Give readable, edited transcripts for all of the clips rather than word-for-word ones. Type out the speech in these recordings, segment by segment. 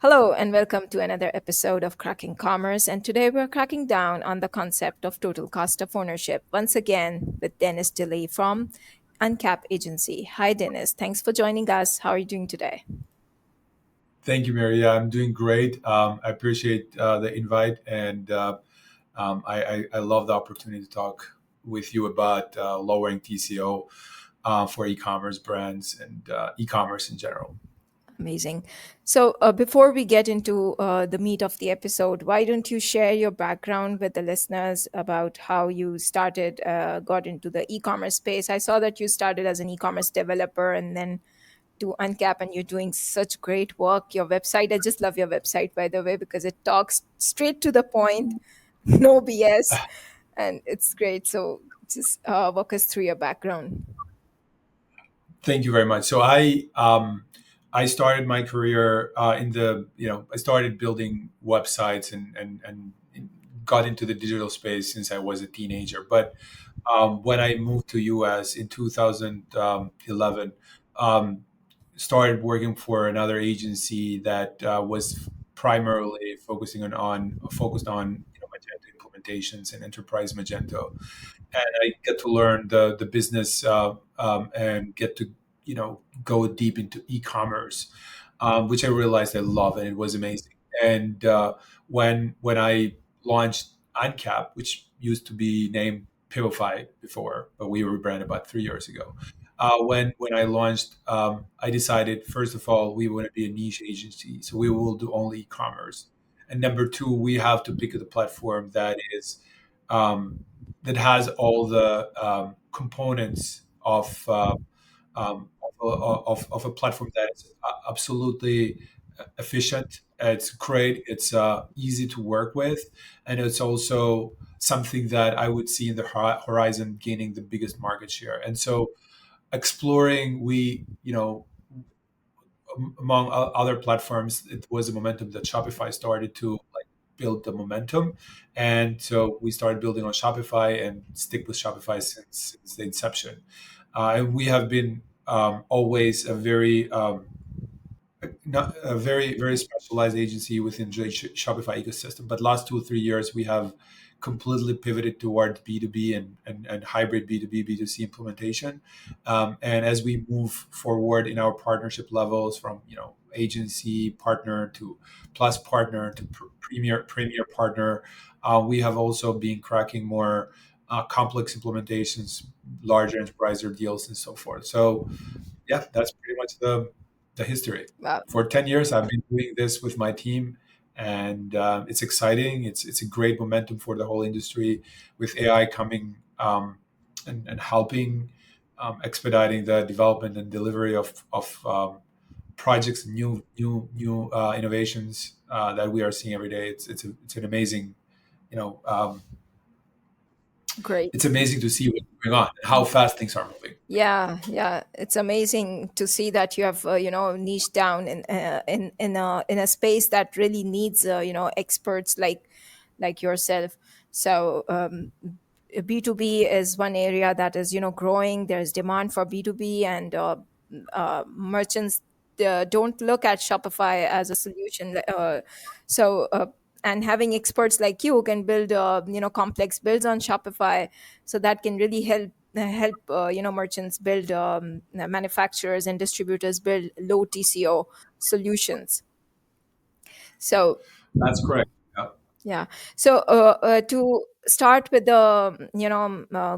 Hello, and welcome to another episode of Cracking Commerce. And today we're cracking down on the concept of total cost of ownership, once again with Denis Dyli from Uncap Agency. Hi, Dennis. Thanks for joining us. How are you doing today? Thank you, Mary. Yeah, I'm doing great. I appreciate the invite, and I love the opportunity to talk with you about lowering TCO for e-commerce brands and e-commerce in general. Amazing. So, before we get into the meat of the episode, why don't you share your background with the listeners about how you got into the e commerce space? I saw that you started as an e commerce developer and then to Uncap, and you're doing such great work. Your website, I just love your website, by the way, because it talks straight to the point, no BS, and it's great. So just walk us through your background. Thank you very much. So I started my career in the I started building websites and got into the digital space since I was a teenager. But when I moved to US in 2011, um, started working for another agency that was primarily focused on Magento implementations and enterprise Magento, and I get to learn the business and get to go deep into e-commerce, which I realized I love, and it was amazing. And when I launched Uncap, which used to be named Pivify before, but we rebranded about 3 years ago. When I launched, I decided first of all we want to be a niche agency, so we will do only e-commerce. And number two, we have to pick the platform um, that has all the components of a platform that is absolutely efficient. It's great. It's easy to work with, and it's also something that I would see in the horizon gaining the biggest market share. And so, exploring, among other platforms, it was a momentum that Shopify started to like build the momentum, and so we started building on Shopify and stick with Shopify since the inception. And we have been always a very not a very specialized agency within the Shopify ecosystem. But last 2 or 3 years, we have completely pivoted toward B2B and hybrid B2B B2C implementation. And as we move forward in our partnership levels from agency partner to plus partner to premier partner, we have also been cracking more complex implementations, larger enterprise deals, and so forth. So yeah, that's pretty much the history. Wow. For 10 years, I've been doing this with my team, and it's exciting. It's a great momentum for the whole industry with AI coming and helping expediting the development and delivery of projects, new innovations that we are seeing every day. It's an amazing, you know, Great. it's amazing to see what's going on and how fast things are moving. Yeah, yeah, it's amazing to see that you have niche down in a space that really needs experts like yourself. So B2B is one area that is growing. There's demand for B2B, and merchants don't look at Shopify as a solution. So and having experts like you can build complex builds on Shopify, so that can really help merchants build, manufacturers and distributors build low TCO solutions. So That's correct. Yeah. yeah. So to start with the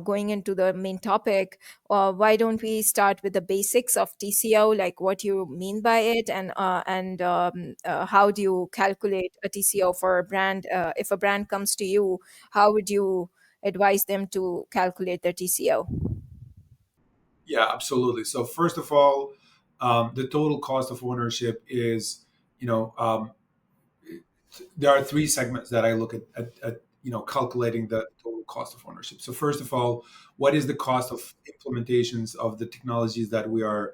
going into the main topic, why don't we start with the basics of TCO, like what you mean by it, and how do you calculate a TCO for a brand? If a brand comes to you, how would you advise them to calculate their TCO? Yeah, absolutely. So first of all, the total cost of ownership is, you know, there are three segments that I look at calculating the total cost of ownership. So first of all, what is the cost of implementations of the technologies that we are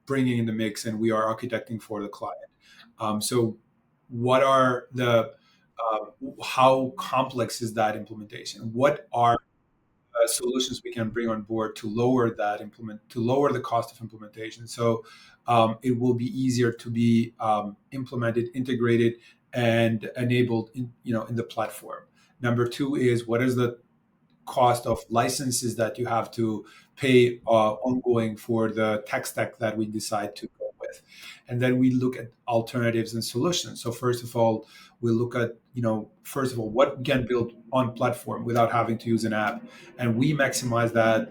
bringing in the mix and we are architecting for the client? So what are the how complex is that implementation? What are solutions we can bring on board to lower the cost of implementation. So it will be easier to be implemented, integrated, and enabled in the platform. Number two is, what is the cost of licenses that you have to pay ongoing for the tech stack that we decide to go with. And then we look at alternatives and solutions. So first of all, we look at, first of all, what we can build on platform without having to use an app. And we maximize that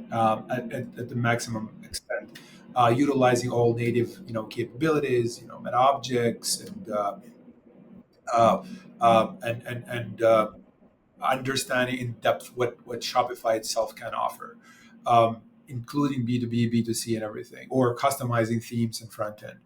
at the maximum extent, utilizing all native, capabilities, meta objects, uh, and understanding in depth what Shopify itself can offer, including B2B, B2C, and everything, or customizing themes and front end.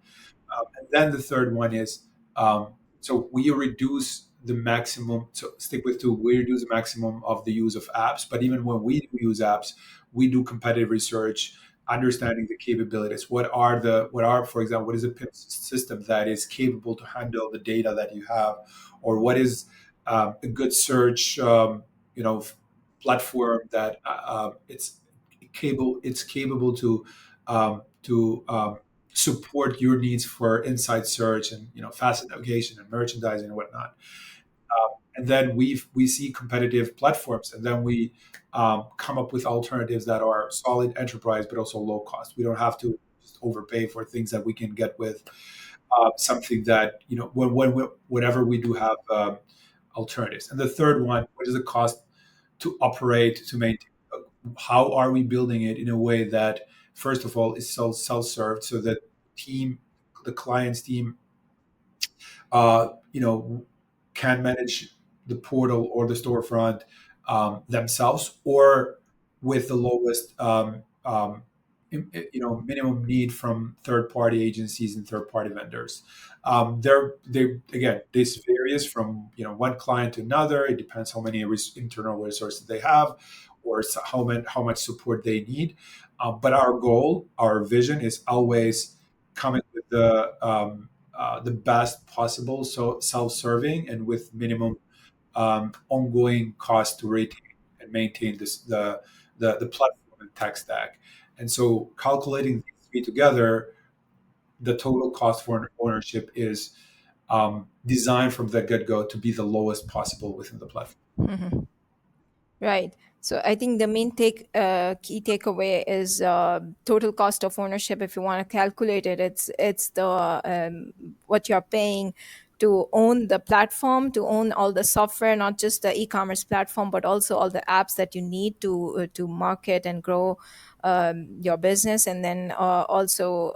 And then the third one is, so we reduce the maximum. So stick with two. We reduce the maximum of the use of apps. But even when we do use apps, we do competitive research, understanding the capabilities. For example, what is a PIM system that is capable to handle the data that you have, or what is a good search, you know, platform that it's capable to support your needs for inside search and fast navigation and merchandising and whatnot. And then we see competitive platforms, and then we come up with alternatives that are solid enterprise but also low cost. We don't have to just overpay for things that we can get with something that whenever we do have alternatives. And the third one, what is the cost to operate, to maintain? How are we building it in a way that, first of all, is self-served, so that team, the client's team, you know, can manage the portal or the storefront themselves, or with the lowest, minimum need from third-party agencies and third-party vendors. They again, this varies from one client to another. It depends how many internal resources they have, or how much support they need. But our goal, our vision, is always coming with the best possible, so self-serving and with minimum ongoing cost to retain and maintain the platform and tech stack. And so calculating these three together, the total cost for ownership is designed from the get-go to be the lowest possible within the platform. Mhm. Right. So I think the main key takeaway is total cost of ownership. If you want to calculate it, it's the what you're paying to own the platform, to own all the software, not just the e-commerce platform, but also all the apps that you need to market and grow your business, and then also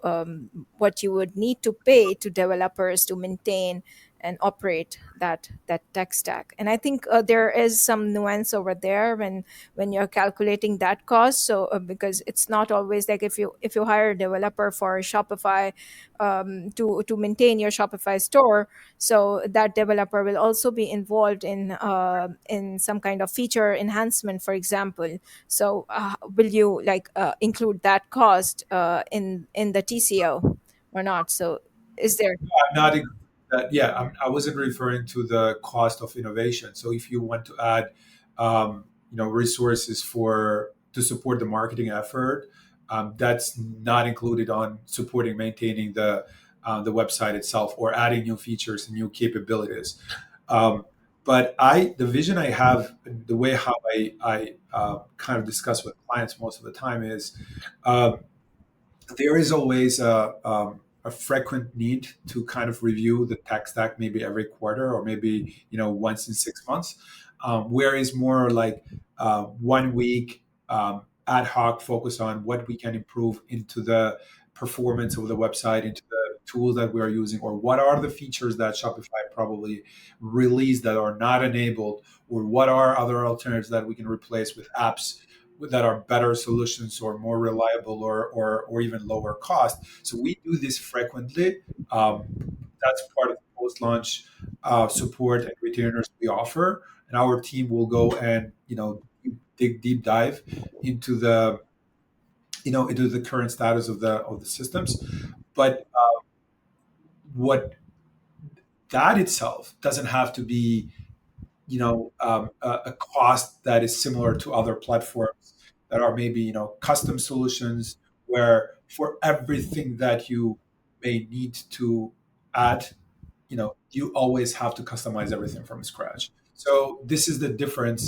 what you would need to pay to developers to maintain and operate that tech stack. And I think there is some nuance over there when you're calculating that cost. So because it's not always like, if you hire a developer for Shopify to maintain your Shopify store, so that developer will also be involved in some kind of feature enhancement, for example. So will you like include that cost in the TCO or not? So is there? I'm not yeah, I wasn't referring to the cost of innovation. So if you want to add, resources for to support the marketing effort, that's not included on supporting maintaining the website itself, or adding new features and new capabilities. Um, but the vision I have, the way how I kind of discuss with clients most of the time is, um, there is always a frequent need to kind of review the tech stack, maybe every quarter, or maybe once in 6 months. Whereas more like 1 week, ad hoc focus on what we can improve into the performance of the website, into the tools that we are using, or what are the features that Shopify probably released that are not enabled, or what are other alternatives that we can replace with apps that are better solutions, or more reliable, or even lower cost. So we do this frequently. That's part of the post-launch support and retainers we offer, and our team will go and dig deep dive into the current status of the systems. But what that itself doesn't have to be a cost that is similar to other platforms that are maybe custom solutions, where for everything that you may need to add, you always have to customize everything from scratch. So this is the difference,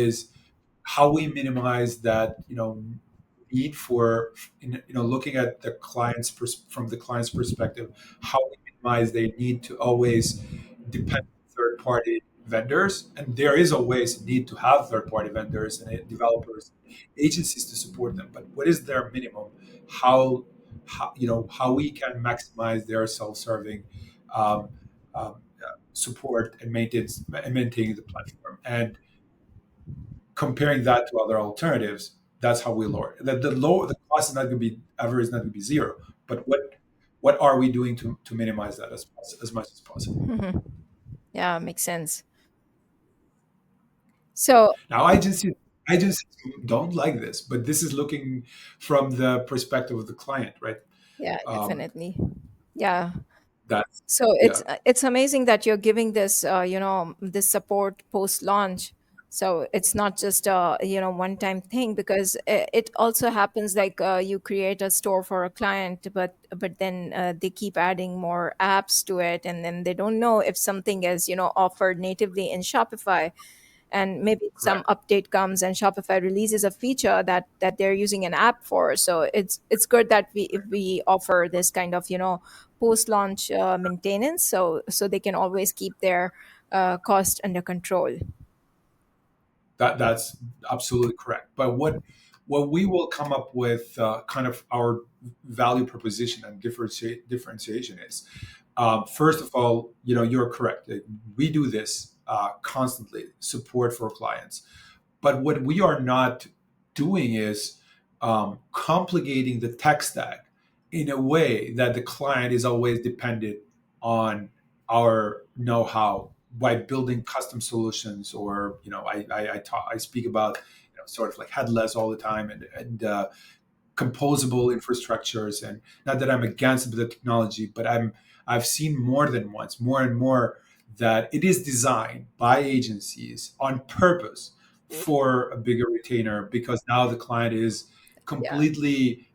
is how we minimize that, need for, looking at the from the client's perspective, how we minimize their need to always depend on third party vendors. And there is always a need to have third party vendors and developers, agencies to support them, but what is their minimum? How we can maximize their self-serving um, support and maintaining the platform, and comparing that to other alternatives. That's how we lower it. The cost is not going to be ever is not going to be zero, but what are we doing to minimize that as much as possible? Mhm. Yeah, makes sense. So Now, agencies don't like this, but this is looking from the perspective of the client, right? yeah, Um, definitely. Yeah. that's So Yeah, it's amazing that you're giving this this support post launch. So it's not just a one time thing, because it also happens like you create a store for a client, but then they keep adding more apps to it, and then they don't know if something is offered natively in Shopify, and maybe some correct. update comes and Shopify releases a feature that they're using an app for. So it's good that we offer this kind of post launch maintenance, so they can always keep their cost under control. That's absolutely correct. But what we will come up with, kind of our value proposition and differentiation is, first of all, you're correct. We do this constantly, support for clients. But what we are not doing is complicating the tech stack in a way that the client is always dependent on our know-how by building custom solutions. Or I speak about, sort of like headless all the time, and composable infrastructures. And not that I'm against the technology, but I've seen more than once, more and more, that it is designed by agencies on purpose for a bigger retainer, because now the client is Yeah. completely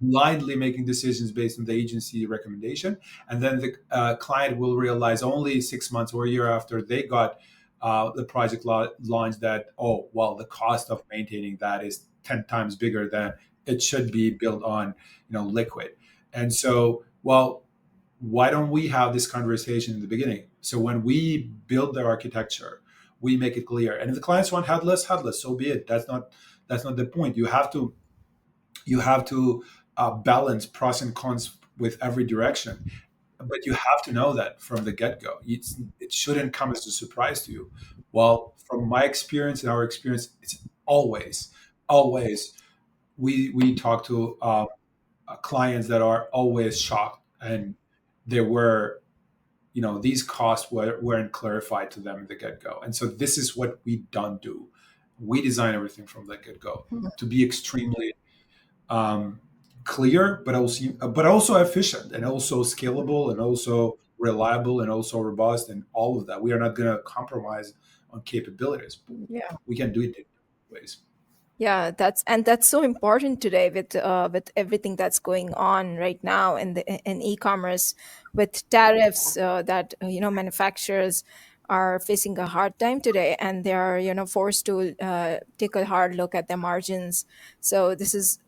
blindly making decisions based on the agency recommendation. And then the client will realize only 6 months or a year after they got the project launch, that, oh, well, the cost of maintaining that is 10 times bigger than it should be built on, liquid. And so, well, why don't we have this conversation in the beginning? So when we build the architecture, we make it clear. And if the clients want headless, so be it. That's not the point. You have to balance pros and cons with every direction, but you have to know that from the get-go. It shouldn't come as a surprise to you. Well, from my experience and our experience, it's always we talk to clients that are always shocked, and there were, these costs weren't clarified to them at the get-go. And so this is what we don't do. We design everything from the get-go Mhm. to be extremely um, clear, but also efficient, and also scalable, and also reliable, and also robust, and all of that. We are not going to compromise on capabilities. Yeah. We can do it in different ways. Yeah, that's so important today with everything that's going on right now in e-commerce, with tariffs that manufacturers are facing a hard time today, and they are forced to take a hard look at their margins. So this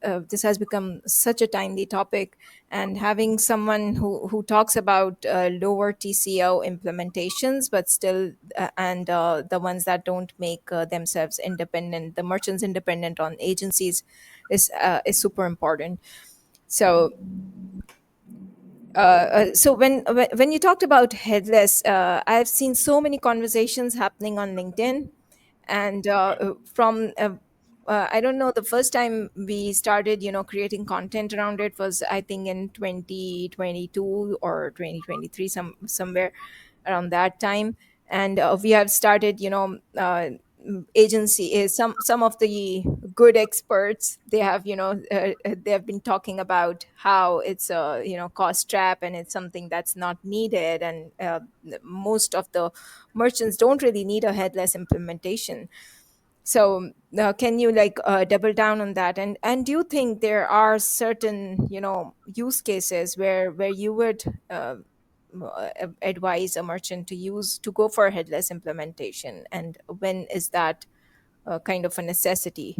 has become such a timely topic, and having someone who talks about lower TCO implementations, but still and the ones that don't make themselves independent, the merchants independent on agencies, is super important. So so when you talked about headless, I've seen so many conversations happening on LinkedIn, and from I don't know, the first time we started creating content around it was, I think, in 2022 or 2023, somewhere around that time. And we have started agency is some of the good experts, they have they have been talking about how it's a cost trap, and it's something that's not needed, and most of the merchants don't really need a headless implementation. So can you like double down on that, and do you think there are certain use cases where you would advise a merchant to go for a headless implementation, and when is that kind of a necessity?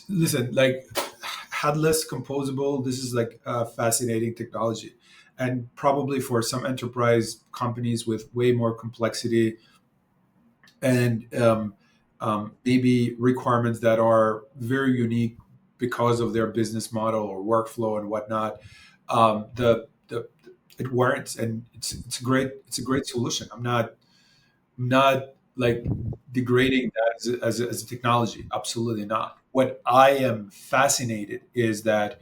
Listen, like headless composable, this is like a fascinating technology. And probably for some enterprise companies with way more complexity and maybe requirements that are very unique because of their business model or workflow and whatnot, the it warrants, and it's a great solution. I'm not like degrading that as a technology. Absolutely not. What I am fascinated is that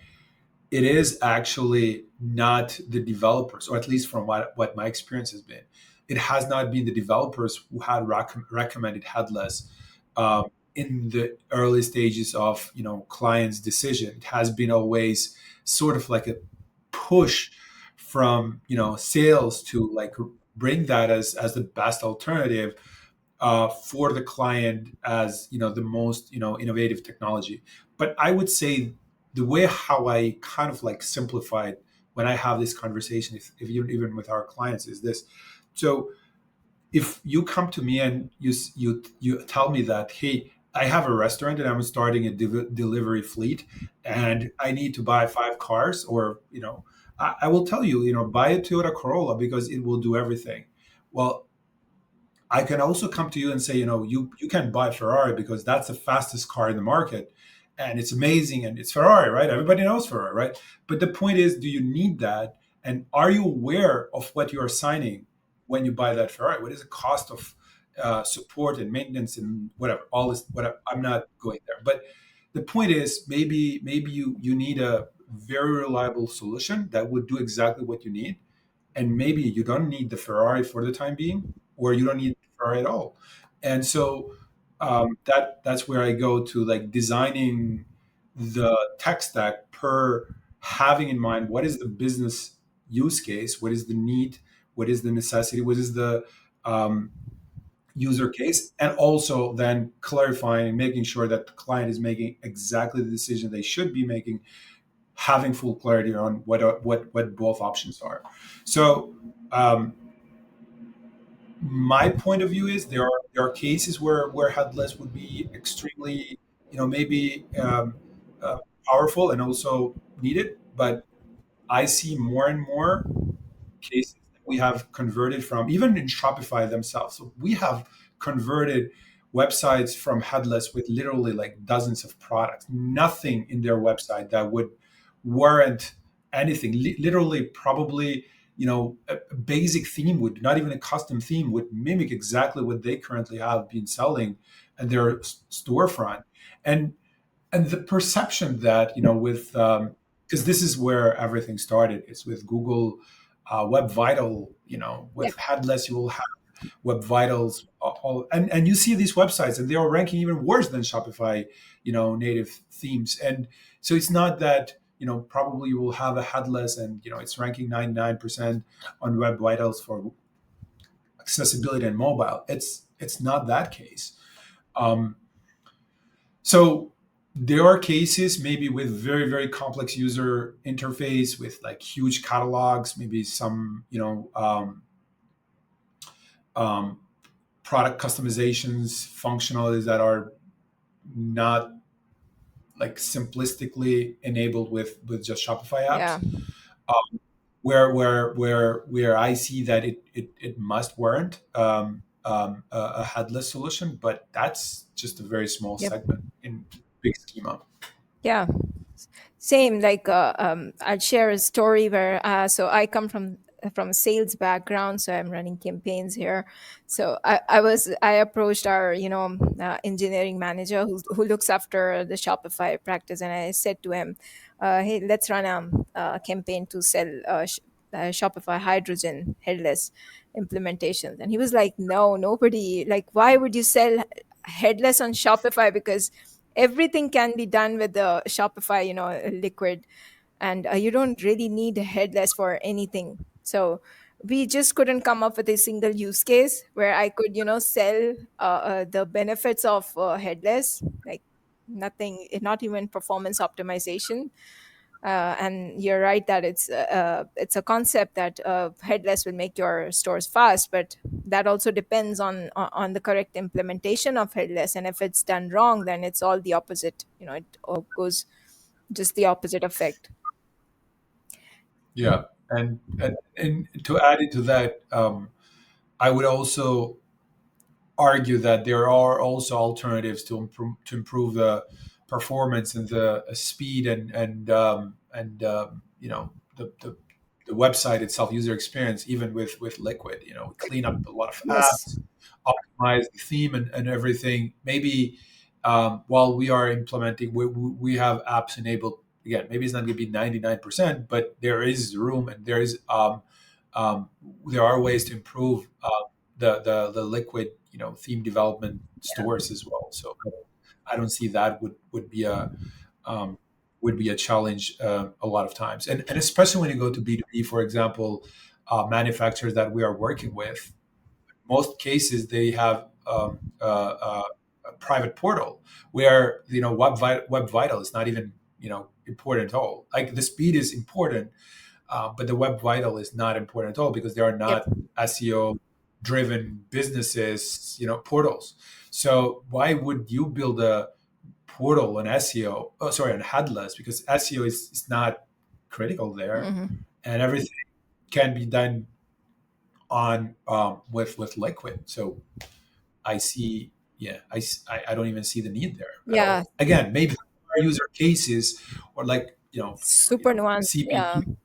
it is actually not the developers, or at least from what my experience has been, it has not been the developers who had recommended headless in the early stages of clients' decision. It has been always sort of like a push from sales to like bring that as the best alternative for the client as the most innovative technology. But I would say the way how I kind of like simplified when I have this conversation, if you even with our clients, is this. So if you come to me and you tell me that, hey, I have a restaurant and I'm starting a delivery fleet and I need to buy 5 cars, or I will tell you, buy a Toyota Corolla because it will do everything. Well, I can also come to you and say, you can buy Ferrari because that's the fastest car in the market, and it's amazing, and it's Ferrari, right? Everybody knows Ferrari, right? But the point is, do you need that? And are you aware of what you are signing when you buy that Ferrari? What is the cost of support and maintenance and whatever, all this, whatever. I'm not going there. But the point is, maybe you need a very reliable solution that would do exactly what you need, and maybe you don't need the Ferrari for the time being, or you don't need the Ferrari at all. And so that's where I go to like designing the tech stack per having in mind what is the business use case, what is the need, what is the necessity, what is the um, user case, and also then clarifying and making sure that the client is making exactly the decision they should be making, having full clarity on what both options are. So um, my point of view is there are cases where headless would be extremely maybe powerful and also needed, but I see more and more cases that we have converted from, even in Shopify themselves. So we have converted websites from headless with literally like dozens of products, nothing in their website that would warrant anything. Literally, probably, a basic theme would, not even a custom theme, would mimic exactly what they currently have been selling in their storefront. And the perception that with because this is where everything started. It's with Google Web Vital. Yeah. With headless, you will have Web Vitals, and you see these websites, and they are ranking even worse than Shopify, native themes. And so it's not that probably you will have a headless, and it's ranking 99% on Web Vitals for accessibility and mobile. It's not that case. Um, so there are cases maybe with very, very complex user interface with like huge catalogs, maybe some, um, product customizations, functionalities that are not like simplistically enabled with just Shopify apps. Yeah. Where I see that it must warrant a headless solution, but that's just a very small Yep. segment in big schema. Yeah. Same, like I'll share a story where so I come from a sales background, so I'm running campaigns here. So I approached our engineering manager who looks after the Shopify practice, and I said to him, hey, let's run a campaign to sell Shopify hydrogen headless implementations. And he was like, no, nobody, like, why would you sell headless on Shopify? Because everything can be done with the Shopify liquid, and you don't really need a headless for anything. So we just couldn't come up with a single use case where I could, sell the benefits of headless, like nothing, not even performance optimization. And you're right that it's a concept that headless will make your stores fast, but that also depends on the correct implementation of headless. And if it's done wrong, then it's all the opposite. It all goes just the opposite effect. Yeah, and to add into that, I would also argue that there are also alternatives to improve the performance and the speed and the website itself, user experience, even with Liquid. We clean up a lot of Yes. apps, optimize the theme and everything. Maybe while we are implementing, we have apps enabled. Again, maybe it's not going to be 99%, but there is room and um, there are ways to improve the Liquid theme development stores as well. So I don't see that um, would be a challenge a lot of times, and especially when you go to B2B, for example, manufacturers that we are working with, most cases they have a private portal where Web Vital is not even important at all. Like the speed is important, but the Web Vital is not important at all because they are Yep. not SEO driven businesses, portals. So why would you build a portal on SEO? Oh, sorry, on headless, because SEO is not critical there, Hmm. and everything can be done on with Liquid. So I see, yeah, I don't even see the need there at Yeah. all. Again, maybe our user cases or like Super nuanced. Yeah. CPE,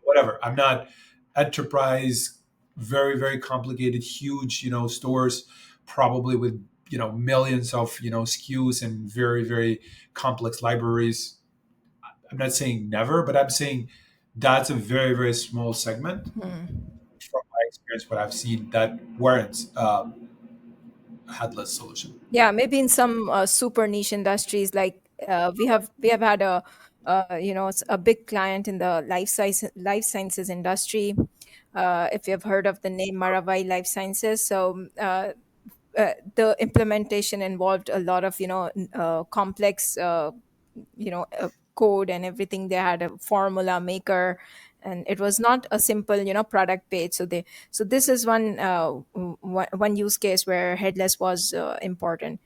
whatever. I'm not enterprise, very very complicated, huge stores, probably with millions of SKUs and very very complex libraries. I'm not saying never, but I'm saying that's a very very small segment Hmm. from my experience. What I've seen that warrants a headless solution. Yeah, maybe in some super niche industries, like we have had a big client in the life sciences industry. If you have heard of the name Maravai Life Sciences, so the implementation involved a lot of complex code and everything. They had a formula maker, and it was not a simple product page. So this is one use case where headless was important.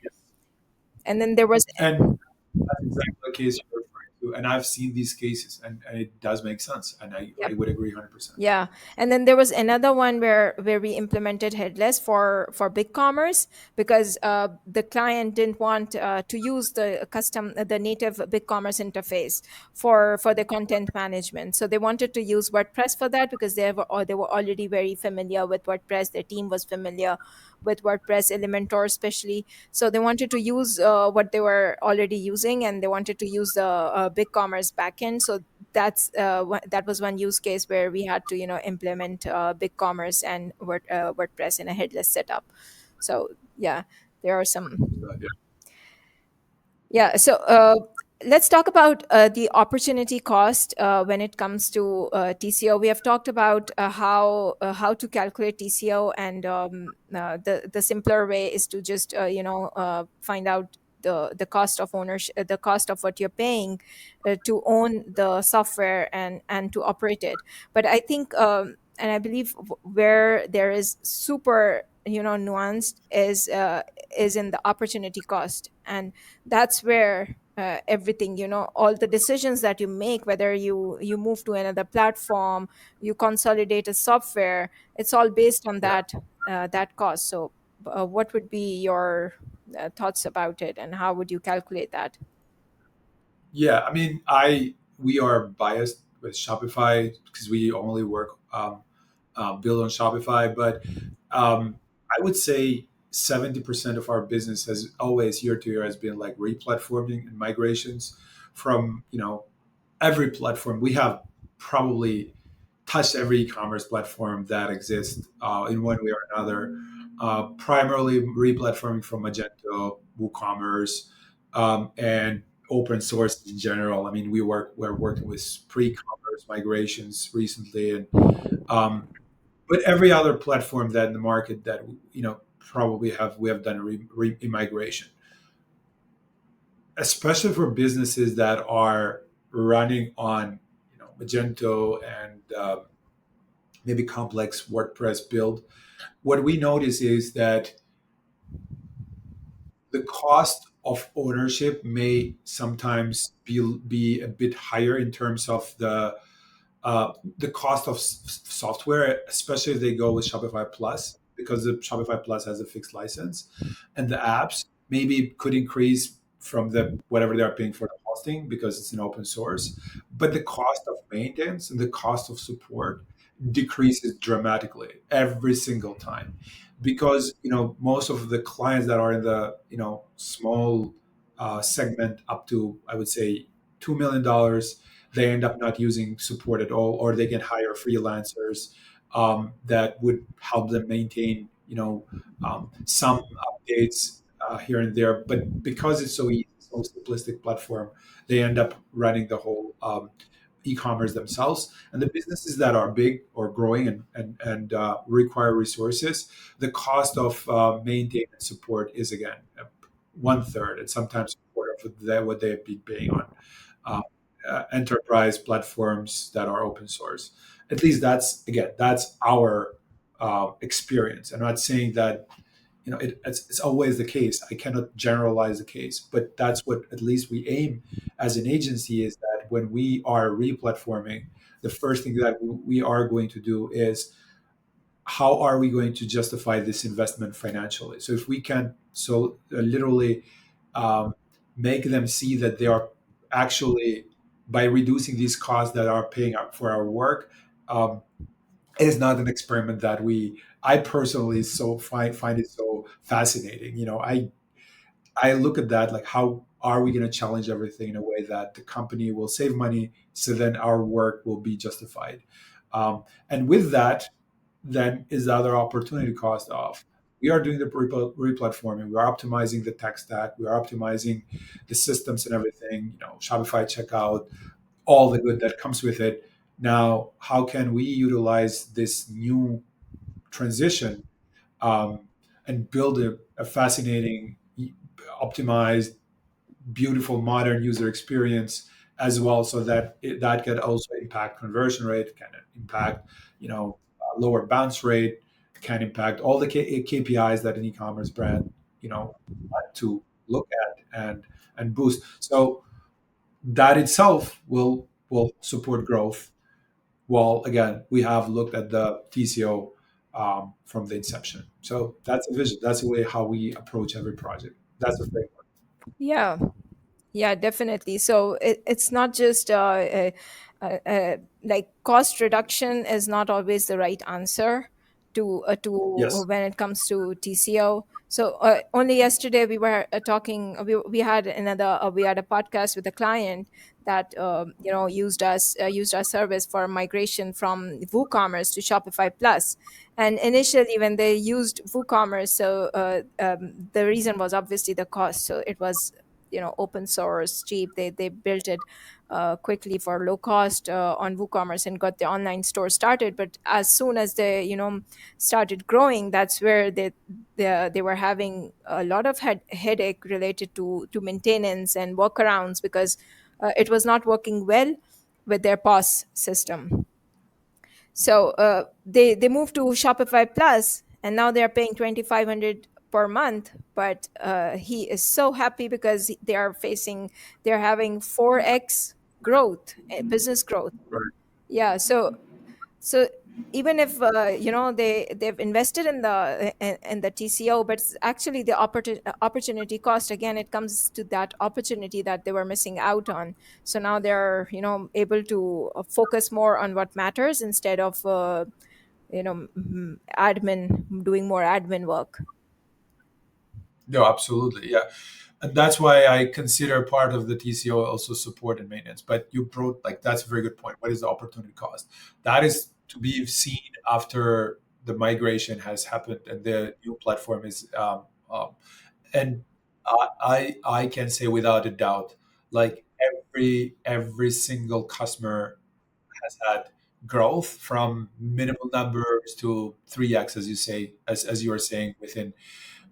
And then there was. And that's exactly the case you're referring to. And I've seen these cases, and it does make sense. And I would agree 100%. Yeah, and then there was another one where we implemented headless for BigCommerce, because the client didn't want to use the native BigCommerce interface for the content management. So they wanted to use WordPress for that because they were already very familiar with WordPress. Their team was familiar with WordPress, Elementor especially. So they wanted to use what they were already using, and they wanted to use the BigCommerce backend. So that was one use case where we had to implement BigCommerce and WordPress in a headless setup. So yeah, there are some. Yeah. Yeah. So let's talk about the opportunity cost when it comes to TCO. We have talked about how to calculate TCO, and the simpler way is to just find out the cost of ownership, the cost of what you're paying to own the software and to operate it. But I think and I believe where there is super nuanced is in the opportunity cost. And that's where everything, all the decisions that you make, whether you move to another platform, you consolidate a software, it's all based on Yeah. that cost. So what would be your thoughts about it, and how would you calculate that? Yeah, I mean, I we are biased with Shopify because we only work build on Shopify, but I would say 70% of our business has always year to year has been like replatforming and migrations from every platform. We have probably touched every e-commerce platform that exists in one way or another. Primarily replatforming from Magento, WooCommerce, and open source in general. I mean, we're working with Pre-commerce. e-commerce migrations recently, and um, but every other platform that in the market that probably have we have done a migration, especially for businesses that are running on Magento and maybe complex WordPress build. What we notice is that the cost of ownership may sometimes be a bit higher in terms of the cost of software, especially if they go with Shopify Plus, because the Shopify Plus has a fixed license, and the apps maybe could increase from the whatever they are paying for the hosting because it's an open source, but the cost of maintenance and the cost of support decreases dramatically every single time, because most of the clients that are in the small segment up to, I would say, $2 million, they end up not using support at all, or they can hire freelancers that would help them maintain, some updates here and there. But because it's so easy, so simplistic platform, they end up running the whole e-commerce themselves. And the businesses that are big or growing and require resources, the cost of maintenance and support is again one third, and sometimes a quarter of what they've been paying on uh, enterprise platforms that are open source. At least that's our experience. I'm not saying that it's always the case. I cannot generalize the case, but that's what at least we aim as an agency, is that when we are replatforming, the first thing that we are going to do is how are we going to justify this investment financially? So if we can, literally um, make them see that they are actually, by reducing these costs that are paying up for our work, it is not an experiment that I personally so find it so fascinating. I look at that like, how are we going to challenge everything in a way that the company will save money, so then our work will be justified. And with that, then is the other opportunity cost of, we are doing the replatforming, we are optimizing the tech stack, we are optimizing the systems and everything, Shopify checkout, all the good that comes with it. Now, how can we utilize this new transition and build a fascinating, optimized, beautiful, modern user experience as well, so that that can also impact conversion rate, can impact, lower bounce rate, can impact all the KPIs that an e-commerce brand, want to look at and boost. So that itself will support growth. While again, we have looked at the TCO from the inception. So that's a vision. That's the way how we approach every project. That's the framework. Yeah. Yeah, definitely. So it's not just like cost reduction is not always the right answer to Yes. when it comes to TCO. So only yesterday we were talking. We had another. We had a podcast with a client that used our service for migration from WooCommerce to Shopify Plus. And initially, when they used WooCommerce, so the reason was obviously the cost. So it was open source, cheap. They built it quickly for low cost on WooCommerce and got the online store started. But as soon as they started growing, that's where they were having a lot of headache related to maintenance and workarounds, because it was not working well with their POS system. So they moved to Shopify Plus, and now they're paying 2,500 per month. But he is so happy because they're having 4x growth, business growth. Right. Yeah. So even if they've invested in the TCO, but it's actually the opportunity cost. Again, it comes to that opportunity that they were missing out on. So now they're able to focus more on what matters instead of admin, doing more admin work. No, absolutely. Yeah. And that's why I consider part of the TCO also support and maintenance. But you brought, like, that's a very good point. What is the opportunity cost? That is to be seen after the migration has happened and the new platform is, and I can say without a doubt, like every single customer has had growth from minimal numbers to 3x, as you say, as you were saying,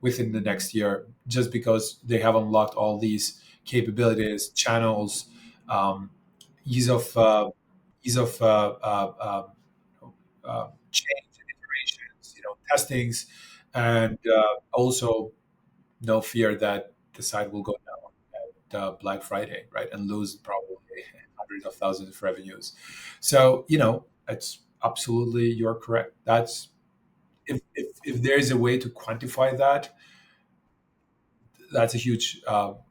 within the next year, just because they have unlocked all these capabilities, channels, um, ease of ease of change and iterations, testings, and also no fear that the site will go down at Black Friday, right, and lose probably hundreds of thousands of revenues. So it's absolutely, you're correct. That's, if there is a way to quantify that, that's a huge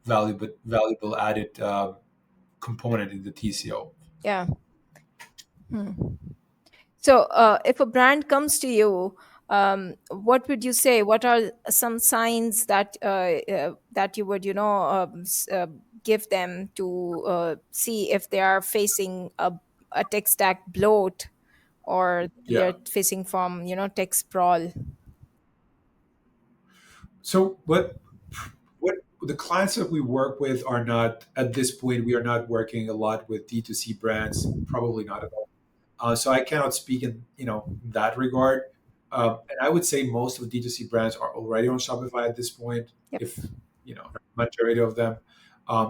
valuable added component in the TCO. Yeah. Hmm. So, if a brand comes to you, what would you say? What are some signs that that you would, give them to see if they are facing a tech stack bloat, or they're Yeah. facing from tech sprawl? So what the clients that we work with are not, at this point, we are not working a lot with D2C brands, probably not at all. So I cannot speak in that regard. And I would say most of D2C brands are already on Shopify at this point, Yep. if majority of them.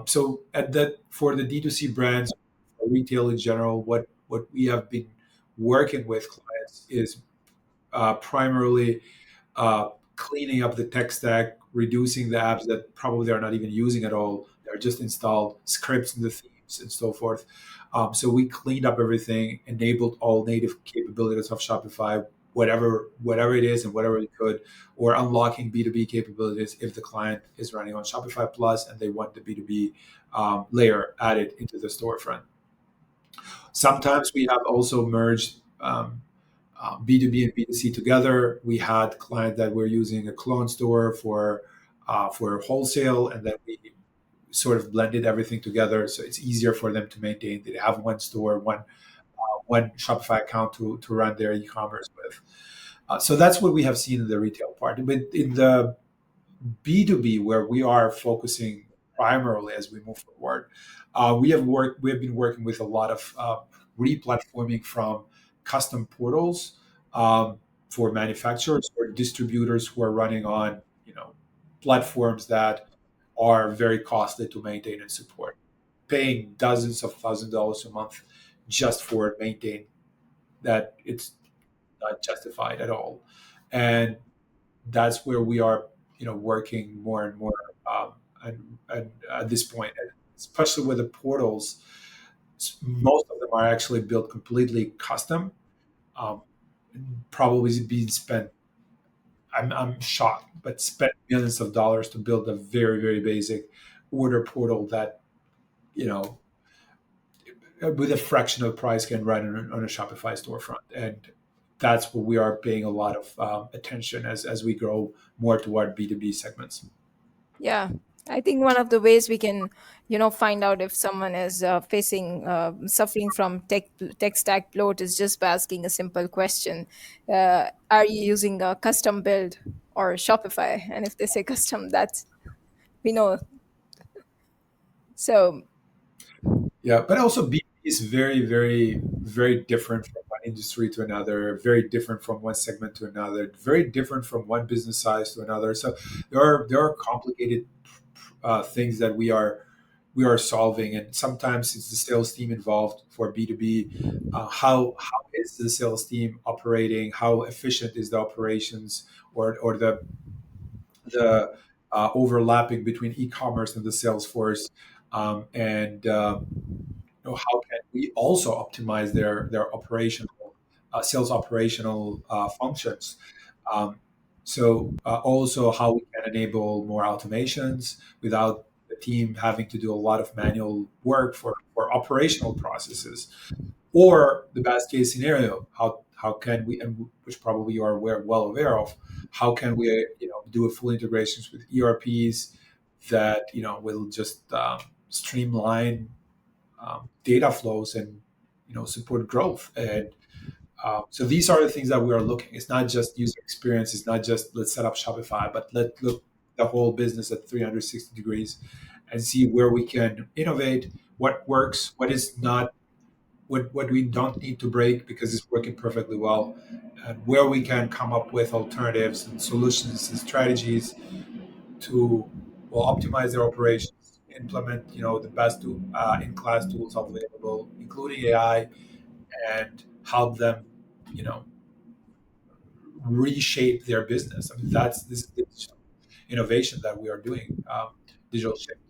So at that, for the D2C brands, for retail in general, what we have been working with clients is primarily cleaning up the tech stack, reducing the apps that probably are not even using at all. They're just installed scripts and the themes and so forth. So we cleaned up everything, enabled all native capabilities of Shopify, whatever it is and whatever it could, or unlocking B2B capabilities if the client is running on Shopify Plus and they want the B2B layer added into the storefront. Sometimes we have also merged B2B and B2C together. We had clients that were using a clone store for wholesale, and then we sort of blended everything together, so it's easier for them to maintain. They have one store, one Shopify account to run their e-commerce with. So that's what we have seen in the retail part. But in the B2B, where we are focusing primarily as we move forward, we have been working with a lot of re-platforming from custom portals for manufacturers or distributors who are running on platforms that are very costly to maintain and support, paying dozens of thousands of dollars a month just for maintain that. It's not justified at all. And that's where we are, working more and more. And at this point, especially with the portals, most of them are actually built completely custom. Um, Probably being spent. I'm shocked, but spent millions of dollars to build a very very basic order portal that you know with a fraction of the price can run on a Shopify storefront. And that's what we are paying a lot of attention as we grow more toward B2B segments. Yeah, I think one of the ways we can, find out if someone is facing suffering from tech stack bloat is just by asking a simple question: Are you using a custom build or Shopify? And if they say custom, that's we know. So Yeah, but also B2B is very, very, very different from one industry to another, very different from one segment to another, very different from one business size to another. So there are complicated things that we are solving, and sometimes it's the sales team involved for B2B. How is the sales team operating? How efficient is the operations, or the overlapping between e-commerce and the sales force, and how can we also optimize their operational sales operational functions. Um, also how we can enable more automations without the team having to do a lot of manual work for operational processes. Or the best case scenario, how can we, and which probably you are well aware of, how can we do a full integrations with ERPs that will just streamline data flows and support growth. And so these are the things that we are looking. It's not just user experience. It's not just let's set up Shopify, but let look the whole business at 360 degrees and see where we can innovate, what works, what is not what we don't need to break because it's working perfectly well, and where we can come up with alternatives and solutions and strategies to, well, optimize their operations, implement, the best in-class tools available, including AI, and help them, you know, reshape their business. I mean, that's this digital innovation that we are doing, digital shift,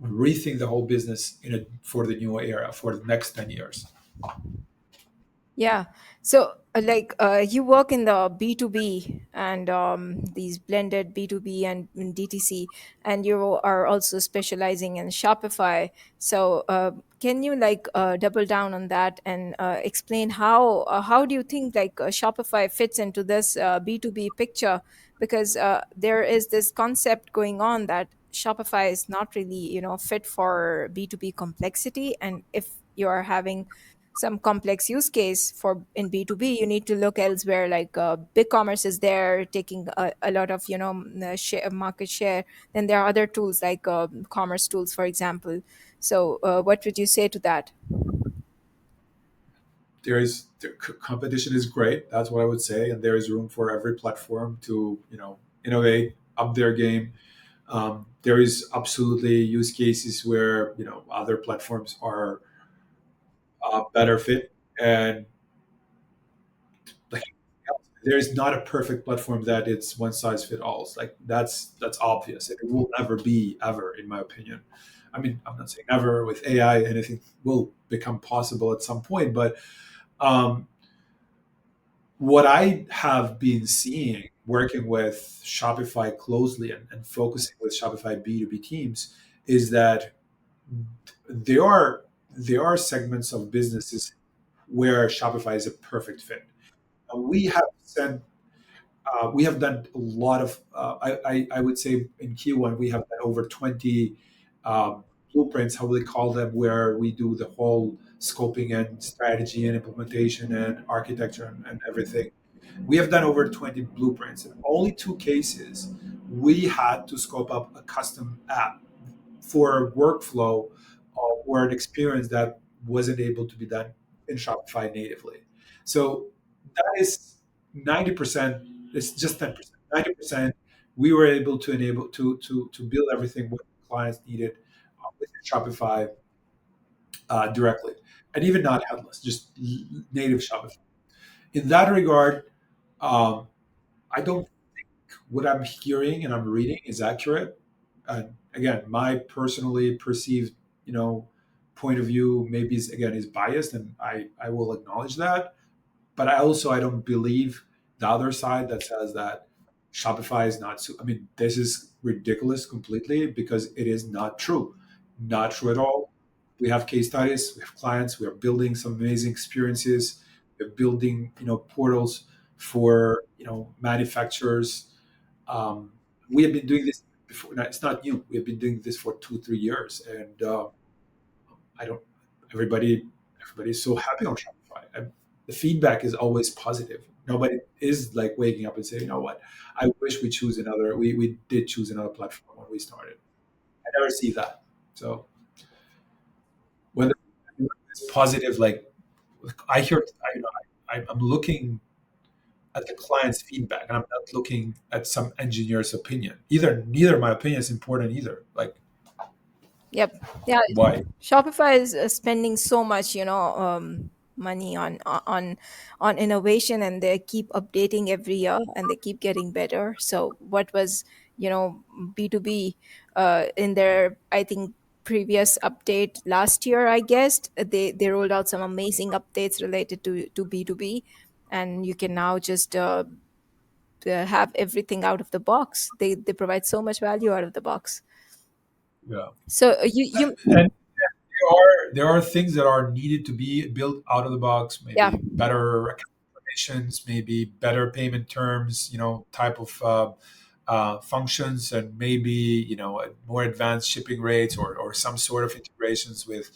rethink the whole business for the new era, for the next 10 years. Yeah. So, you work in the B2B and these blended B2B and DTC, and you are also specializing in Shopify. So, can you double down on that and explain how do you think Shopify fits into this B2B picture? Because there is this concept going on that Shopify is not really, fit for B2B complexity, and if you are having some complex use case for in B2B, you need to look elsewhere. Big commerce is there taking a lot of market share. Then there are other tools like commerce tools, for example. So what would you say to that? Competition is great. That's what I would say, and there is room for every platform to, innovate, up their game. There is absolutely use cases where, other platforms are better fit, and like, there is not a perfect platform that it's one size fit all. Like, that's obvious. It will never be, ever, in my opinion. I mean, I'm not saying never. With AI, anything will become possible at some point, but um, what I have been seeing working with Shopify closely, and focusing with Shopify B2B teams, is that there are there are segments of businesses where Shopify is a perfect fit. We have sent we have done a lot of, I would say, in Q1 we have done over 20 blueprints, how they call them, where we do the whole scoping and strategy and implementation and architecture, and everything. We have done over 20 blueprints. In only two cases, we had to scope up a custom app for a workflow, or an experience that wasn't able to be done in Shopify natively. So that is 90%. It's just 10%. 90%, we were able to enable to build everything what clients needed within Shopify directly, and even not headless, just native Shopify. In that regard, um, I don't what I'm hearing and I'm reading is accurate. And again, my personally perceived, point of view maybe is biased, and I will acknowledge that. But I don't believe the other side that says that Shopify is not. I mean, this is ridiculous completely, because it is not true, not true at all. We have case studies, we have clients, we are building some amazing experiences. We're building, portals for, manufacturers. um, we have been doing this before. It's not new. We have been doing this for 2, 3 years, and I don't. Everybody, everybody is so happy on Shopify. And the feedback is always positive. Nobody is like waking up and saying, "You know what? I wish we choose another. We did choose another platform when we started." I never see that. So when it's positive, like, I hear, I'm looking at the client's feedback, and I'm not looking at some engineer's opinion. Neither my opinion is important either. Like, Yep. Yeah. why? Shopify is spending so much, money on innovation, and they keep updating every year, and they keep getting better. So what was, B2B in their, I think, previous update last year, I guess, they rolled out some amazing updates related to B2B, and you can now just have everything out of the box. They provide so much value out of the box. Yeah. So you And there are things that are needed to be built out of the box. yeah. Maybe better account informations, maybe better payment terms, type of functions, and maybe, more advanced shipping rates, or some sort of integrations with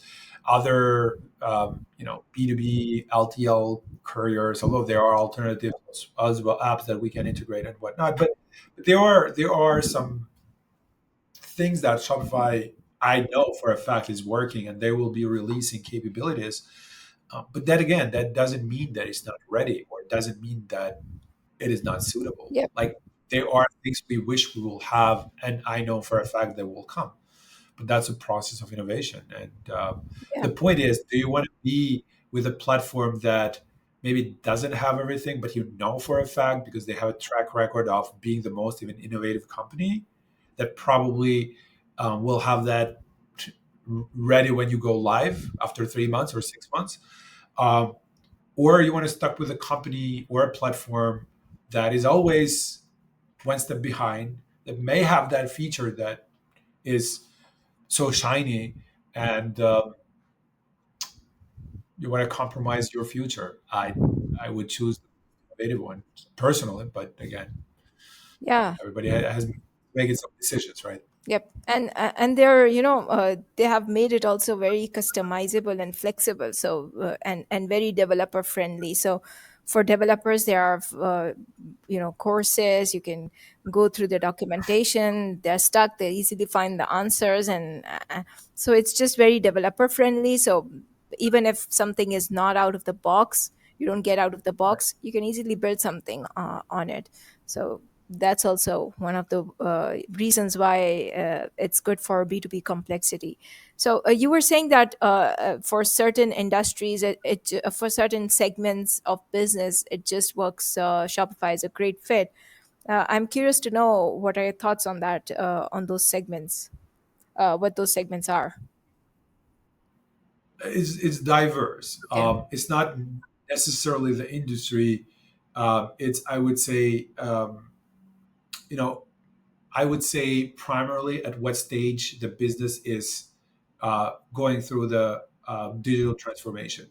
other, B2B LTL couriers. Although there are alternatives as well, apps that we can integrate and whatnot. But there are some things that Shopify, I know for a fact, is working, and they will be releasing capabilities But then again, that doesn't mean that it's not ready, or it doesn't mean that it is not suitable. Yep. Like, there are things we wish we will have, and I know for a fact that will come. But that's a process of innovation. And Yeah. the point is, do you want to be with a platform that maybe doesn't have everything, but you know for a fact because they have a track record of being the most even innovative company that probably will have that ready when you go live after 3 months or 6 months? Um, or you want to stuck with a company or a platform that is always one step behind, that may have that feature that is so shiny, and you want to compromise your future. I would choose the innovative one personally, but again, Yeah. everybody has making some decisions, right? Yep, and they're they have made it also very customizable and flexible. So and very developer friendly. So for developers, there are courses you can go through the documentation. They're stuck. They easily find the answers, and so it's just very developer friendly. So even if something is not out of the box, you don't get out of the Right. box, you can easily build something on it. So that's also one of the reasons why it's good for B2B complexity. So you were saying that for certain industries, for certain segments of business, it just works. Shopify is a great fit. I'm curious to know what are your thoughts on that, on those segments, what those segments are. It's diverse. Okay. It's not necessarily the industry. It's, I would say, you know, I would say primarily at what stage the business is going through the digital transformation.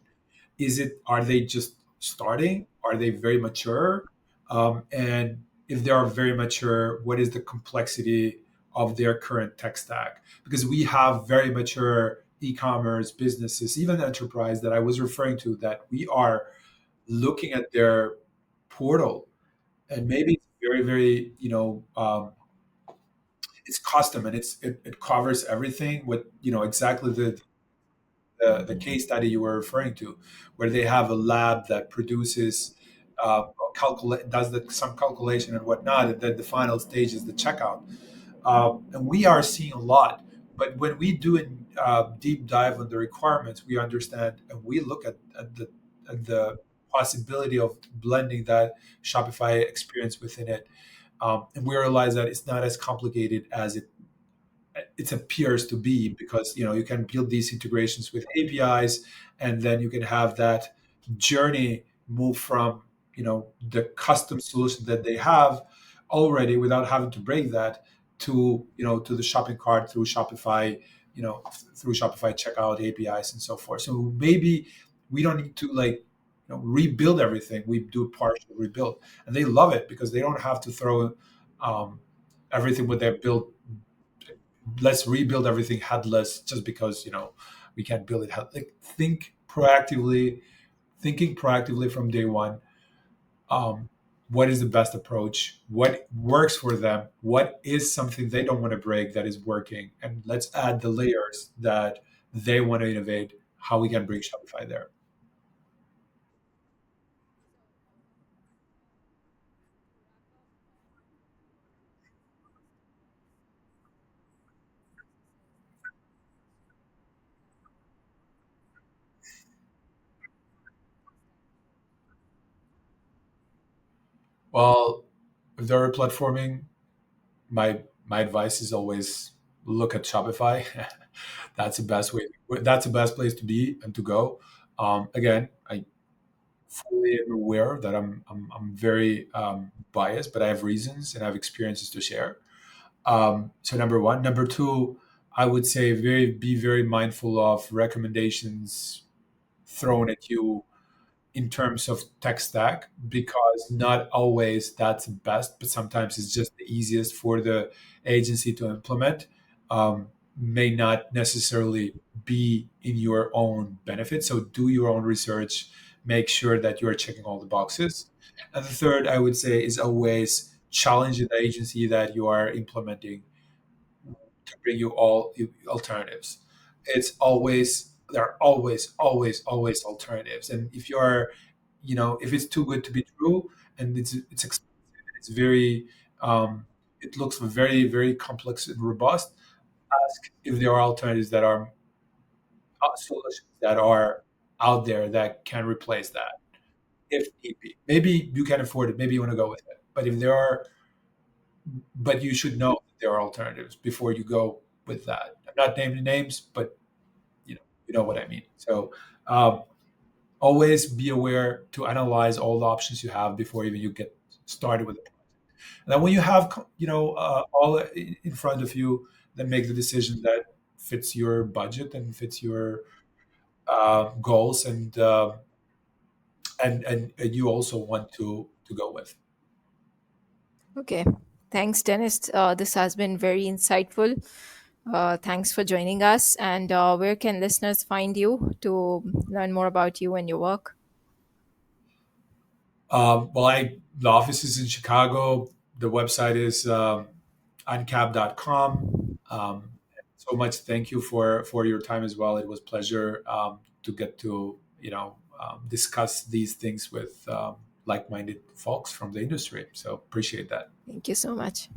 Is it, are they just starting? Are they very mature? And if they are very mature, what is the complexity of their current tech stack? Because we have very mature e-commerce businesses, even enterprise that I was referring to, that we are looking at their portal, and maybe it's very, very, it's custom, and it covers everything with, exactly the case study you were referring to, where they have a lab that produces, calculate, does some calculation and whatnot, and then the final stage is the checkout. And we are seeing a lot. But when we do a deep dive on the requirements, we understand and we look at the possibility of blending that Shopify experience within it, and we realize that it's not as complicated as it appears to be, because you can build these integrations with APIs, and then you can have that journey move from the custom solution that they have already, without having to break that, to the shopping cart through Shopify, through Shopify checkout APIs and so forth. So maybe we don't need to, like, rebuild everything. We do partial rebuild, and they love it because they don't have to throw um, everything what they've built. Let's rebuild everything headless just because we can't build it like, thinking proactively from day one. um, what is the best approach, what works for them, what is something they don't want to break that is working, and let's add the layers that they want to innovate, how we can bring Shopify there. Well, if they're platforming, my advice is always look at Shopify. That's the best way. That's the best place to be and to go. Again, I fully am aware that I'm very biased, but I have reasons and I have experiences to share. So number one, number two, I would say be very mindful of recommendations thrown at you in terms of tech stack, because not always that's the best, but sometimes it's just the easiest for the agency to implement. May not necessarily be in your own benefit. So do your own research, make sure that you are checking all the boxes. And the third, I would say, is always challenge the agency that you are implementing to bring you all alternatives. It's always there are always, always, always alternatives. And if you're, if it's too good to be true, and it's expensive, it's very, it looks very, very complex and robust, ask if there are alternatives that are solutions that are out there that can replace that if need be. Maybe you can afford it. Maybe you want to go with it. But if there are, but you should know that there are alternatives before you go with that. I'm not naming names, but you know what I mean. So um, always be aware to analyze all the options you have before even you get started with it. And then when you have all in front of you, then make the decision that fits your budget and fits your goals, and you also want to go with. Okay. Thanks, Dennis. This has been very insightful. Thanks for joining us. And where can listeners find you to learn more about you and your work? Well, the office is in Chicago. The website is uncap.com. So much thank you for your time as well. It was pleasure to get to discuss these things with like-minded folks from the industry. So appreciate that. Thank you so much.